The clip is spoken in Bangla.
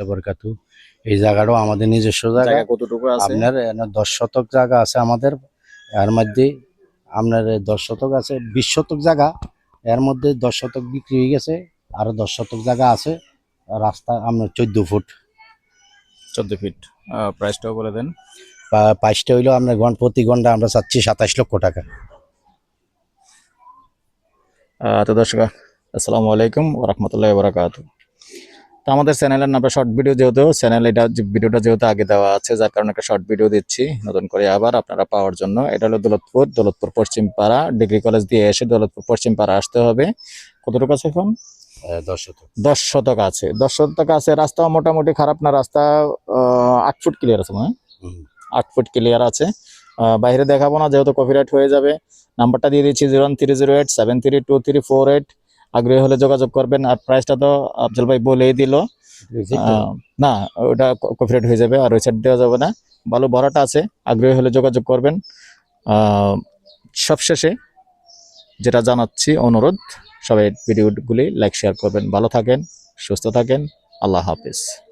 বরকাতু। এই জায়গাটাও আমাদের নিজস্ব জায়গা। জায়গা কতটুকু আছে? আপনার 10 শতক জায়গা আছে আমাদের। এর মধ্যে আপনার 10 শতক আছে, 20 শতক জায়গা। এর মধ্যে 10 শতক বিক্রি হয়ে গেছে, আরো 10 শতক জায়গা আছে। রাস্তা আপনার 14 ফুট। 14 ফিট। প্রাইসটাও বলে দেন। প্রাইসটা হইলো আপনার প্রতি ঘন্টা আমরা চাচ্ছি 27 লক্ষ টাকা। তো দর্শক, আসসালামু আলাইকুম ওয়া রাহমাতুল্লাহি ওয়া বারাকাতুহু। তো আমাদের চ্যানেলের নামটা শর্ট ভিডিও, যেহেতু চ্যানেল এটা ভিডিওটা যেহেতু আগে দেওয়া আছে, যার কারণে একটা শর্ট ভিডিও দিচ্ছি নতুন করে আবার আপনারা পাওয়ার জন্য। এটা হলো দৌলতপুর পশ্চিম পাড়া, ডিগ্রি কলেজ দিয়ে এসে দৌলতপুর পশ্চিম পাড়া আসতে হবে। কতটুকু আছে এখন? 10 শতক। 10 শতক আছে। 10 শতক আছে। রাস্তাও মোটামুটি খারাপ না, রাস্তা 8 ফুট ক্লিয়ার আছে, মানে 8 ফুট ক্লিয়ার আছে। বাইরে দেখাবো না, যেহেতু কপিরাইট হয়ে যাবে। নাম্বারটা দিয়ে দিচ্ছি 01308732348। আগ্রহী হলে যোগাযোগ করবেন। আর প্রাইসটা তো আফজল ভাই বলেই দিল। না, ওটা কপিরাইট হয়ে যাবে, আর ওই সাইড দেওয়া যাবে না। ভালো ভরাটা আছে, আগ্রহী হলে যোগাযোগ করবেন। সবশেষে যেটা জানাচ্ছি, অনুরোধ, সবাই ভিডিওগুলি লাইক শেয়ার করবেন। ভালো থাকেন, সুস্থ থাকেন। আল্লাহ হাফেজ।